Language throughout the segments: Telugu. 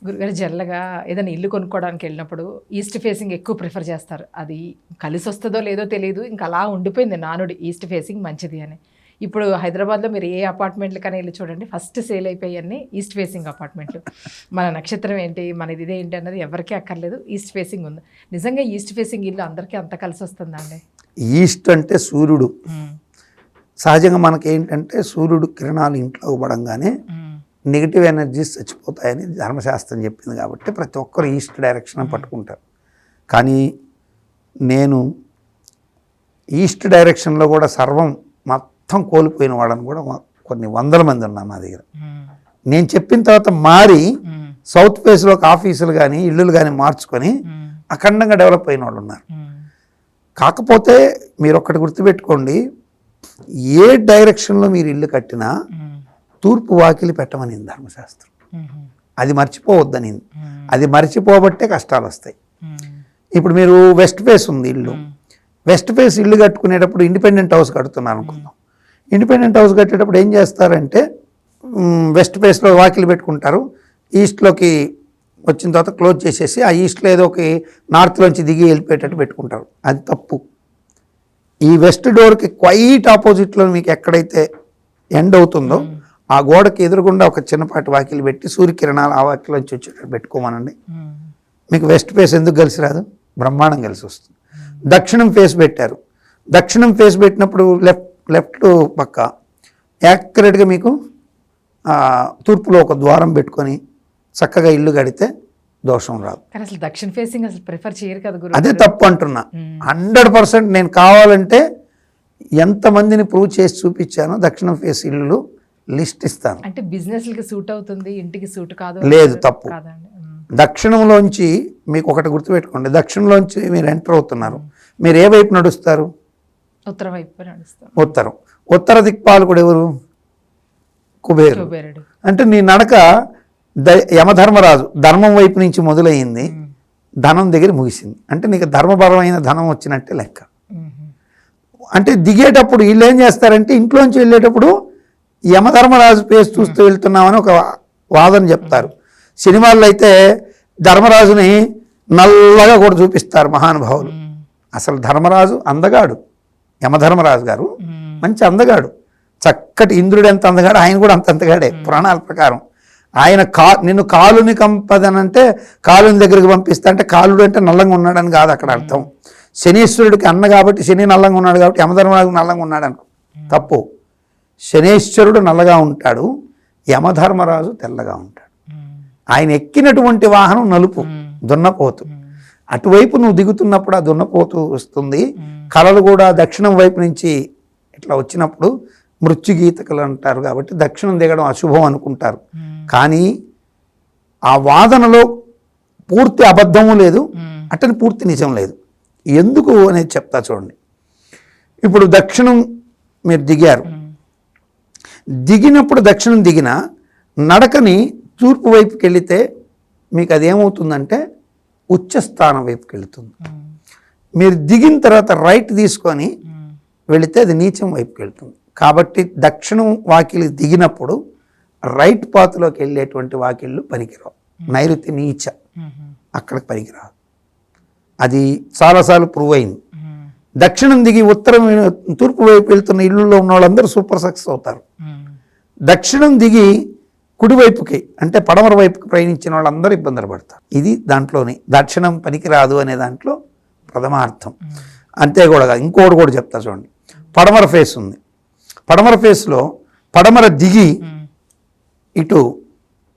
గురుగారు జనరల్‌గా ఏదైనా ఇల్లు కొనుక్కోవడానికి వెళ్ళినప్పుడు ఈస్ట్ ఫేసింగ్ ఎక్కువ ప్రిఫర్ చేస్తారు. అది కలిసొస్తదో లేదో తెలీదు. ఇంకా అలా ఉండిపోయింది నానుడి ఈస్ట్ ఫేసింగ్ మంచిది అని. ఇప్పుడు హైదరాబాద్‌లో మీరు ఏ అపార్ట్మెంట్‌లకైనా ఎళ్లి చూడండి ఫస్ట్ సేల్ అయిపోయేయన్నీ ఈస్ట్ ఫేసింగ్ అపార్ట్మెంట్లు. మన నక్షత్రం ఏంటి, మనది ఇదేంటి అన్నది ఎవరికీ అక్కర్లేదు. ఈస్ట్ ఫేసింగ్ ఉంది. నిజంగా ఈస్ట్ ఫేసింగ్ ఇల్లు అందరికీ అంత కలిసొస్తుందా అండి? ఈస్ట్ అంటే సూర్యుడు. సహజంగా మనకేంటంటే సూర్యుడు కిరణాలు ఇంట్లోకి పడంగానే నెగిటివ్ ఎనర్జీస్ చచ్చిపోతాయని ధర్మశాస్త్రం చెప్పింది కాబట్టి ప్రతి ఒక్కరు ఈస్ట్ డైరెక్షన్ పట్టుకుంటారు. కానీ నేను ఈస్ట్ డైరెక్షన్లో కూడా సర్వం మొత్తం కోల్పోయిన వాళ్ళని కూడా కొన్ని వందల మంది ఉన్నారు నా దగ్గర. నేను చెప్పిన తర్వాత మారి సౌత్ ఫేస్లోకి ఆఫీసులు కానీ ఇల్లులు కానీ మార్చుకొని అఖండంగా డెవలప్ అయిన వాళ్ళు ఉన్నారు. కాకపోతే మీరు ఒక్కటి గుర్తుపెట్టుకోండి, ఏ డైరెక్షన్లో మీరు ఇల్లు కట్టినా తూర్పు వాకిలి పెట్టమనింది ధర్మశాస్త్రం. అది మర్చిపోవద్దనింది. అది మర్చిపోబట్టే కష్టాలు వస్తాయి. ఇప్పుడు మీరు వెస్ట్ ఫేస్ ఉంది ఇల్లు, వెస్ట్ ఫేస్ ఇల్లు కట్టుకునేటప్పుడు ఇండిపెండెంట్ హౌస్ కడుతున్నారు అనుకుందాం. ఇండిపెండెంట్ హౌస్ కట్టేటప్పుడు ఏం చేస్తారంటే వెస్ట్ ఫేస్లో వాకిలి పెట్టుకుంటారు, ఈస్ట్లోకి వచ్చిన తర్వాత క్లోజ్ చేసేసి ఆ ఈస్ట్లో ఏదో ఒక నార్త్లోంచి దిగి వెళ్ళిపోయేటట్టు పెట్టుకుంటారు. అది తప్పు. ఈ వెస్ట్ డోర్కి క్వైట్ ఆపోజిట్లో మీకు ఎక్కడైతే ఎండ్ అవుతుందో ఆ గోడకి ఎదురుగుండా ఒక చిన్నపాటి వాకిలి పెట్టి సూర్యకిరణాలు ఆ వాకిలోంచి వచ్చేటట్టు పెట్టుకోమనండి. మీకు వెస్ట్ ఫేస్ ఎందుకు కలిసి రాదు? బ్రహ్మాండం కలిసి వస్తుంది. దక్షిణం ఫేస్ పెట్టారు, దక్షిణం ఫేస్ పెట్టినప్పుడు లెఫ్ట్ పక్క యాక్యురేట్గా మీకు తూర్పులో ఒక ద్వారం పెట్టుకొని చక్కగా ఇల్లు కడితే దోషం రాదు. అసలు దక్షిణ ఫేసింగ్ అసలు ప్రిఫర్ చేయరు కదా గురు. అదే తప్పు అంటున్నా. 100% నేను కావాలంటే ఎంతమందిని ప్రూవ్ చేసి చూపించానో దక్షిణం ఫేస్ ఇల్లు లిస్ట్ ఇస్తాను. అంటే బిజినెస్లకి సూట్ అవుతుంది, ఇంటికి సూట్ కాదు. లేదు, తప్పు. దక్షిణంలోంచి మీకు ఒకటి గుర్తుపెట్టుకోండి, దక్షిణంలోంచి మీరు ఎంటర్ అవుతున్నారు, మీరు ఏ వైపు నడుస్తారు? ఉత్తరం వైపు నడుస్తారు. ఉత్తరం. ఉత్తర దిక్పాలు కూడా ఎవరు? కుబేరుడు. అంటే నీ నడక యమధర్మరాజు ధర్మం వైపు నుంచి మొదలయ్యింది, ధనం దగ్గర ముగిసింది. అంటే నీకు ధర్మపరమైన ధనం వచ్చినట్టే లెక్క. అంటే దిగేటప్పుడు వీళ్ళు ఏం చేస్తారంటే ఇంట్లోంచి వెళ్ళేటప్పుడు యమధర్మరాజు పేస్ చూస్తూ వెళ్తున్నామని ఒక వాదన చెప్తారు. సినిమాల్లో అయితే ధర్మరాజుని నల్లగా కూడా చూపిస్తారు మహానుభావులు. అసలు ధర్మరాజు అందగాడు, యమధర్మరాజు గారు మంచి అందగాడు, చక్కటి ఇంద్రుడు ఎంత అందగాడు, ఆయన కూడా అంత అందగాడే పురాణాల ప్రకారం. ఆయన నిన్ను కాలుని కంపదనంటే కాలుని దగ్గరికి పంపిస్తా అంటే కాలుడు అంటే నల్లంగా ఉన్నాడని కాదు అక్కడ అర్థం. శనీశ్వరుడికి అన్న కాబట్టి శని నల్లంగా ఉన్నాడు కాబట్టి యమధర్మరాజు నల్లంగా ఉన్నాడు అనుకో, తప్పు. శనీశ్వరుడు నల్లగా ఉంటాడు, యమధర్మరాజు తెల్లగా ఉంటాడు. ఆయన ఎక్కినటువంటి వాహనం నలుపు, దున్నపోతు. అటువైపు నువ్వు దిగుతున్నప్పుడు ఆ దున్నపోతు వస్తుంది. కళలు కూడా దక్షిణం వైపు నుంచి ఇట్లా వచ్చినప్పుడు మృత్యుగీతకలు అంటారు కాబట్టి దక్షిణం దిగడం అశుభం అనుకుంటారు. కానీ ఆ వాదనలో పూర్తి అబద్ధము లేదు, అట్టని పూర్తి నిజం లేదు. ఎందుకు అనేది చెప్తా చూడండి. ఇప్పుడు దక్షిణం మీరు దిగారు, దిగినప్పుడు దక్షిణం దిగిన నడకని తూర్పు వైపుకి వెళితే మీకు అదేమవుతుందంటే ఉచ్చస్థానం వైపుకి వెళుతుంది. మీరు దిగిన తర్వాత రైట్ తీసుకొని వెళితే అది నీచం వైపుకి వెళ్తుంది. కాబట్టి దక్షిణం వాకిలి దిగినప్పుడు రైట్ పాత్లోకి వెళ్ళేటువంటి వాకిళ్ళు పనికిరావు. నైరుతి నీచ, అక్కడికి పనికిరాదు. అది చాలాసార్లు ప్రూవ్ అయింది. దక్షిణం దిగి ఉత్తరం తూర్పు వైపు వెళ్తున్న ఇళ్ళల్లో ఉన్న వాళ్ళందరూ సూపర్ సక్సెస్ అవుతారు. దక్షిణం దిగి కుడివైపుకి అంటే పడమర వైపుకి ప్రయాణించిన వాళ్ళందరూ ఇబ్బందులు పడతారు. ఇది దాంట్లోని దక్షిణం పనికిరాదు అనే దాంట్లో ప్రథమార్థం. అంతే కూడా ఇంకోటి కూడా చెప్తా చూడండి. పడమర ఫేస్ ఉంది, పడమర ఫేస్లో పడమర దిగి ఇటు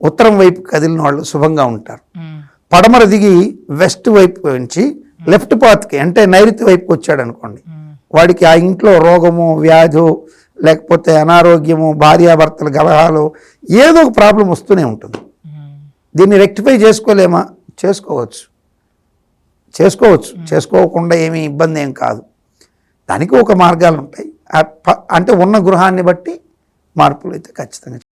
ఉత్తరం వైపు కదిలిన వాళ్ళు శుభంగా ఉంటారు. పడమర దిగి వెస్ట్ వైపు నుంచి లెఫ్ట్ పాత్కి అంటే నైరుతి వైపుకి వచ్చాడు అనుకోండి, వాడికి ఆ ఇంట్లో రోగము, వ్యాధు, లేకపోతే అనారోగ్యము, భార్యాభర్తల కలహాలు, ఏదో ఒక ప్రాబ్లం వస్తూనే ఉంటుంది. దీన్ని రెక్టిఫై చేసుకోలేమా? చేసుకోవచ్చు, చేసుకోకుండా ఏమీ ఇబ్బంది ఏం కాదు. దానికి ఒక మార్గాలు ఉంటాయి. అంటే ఉన్న గృహాన్ని బట్టి మార్పులు అయితే ఖచ్చితంగా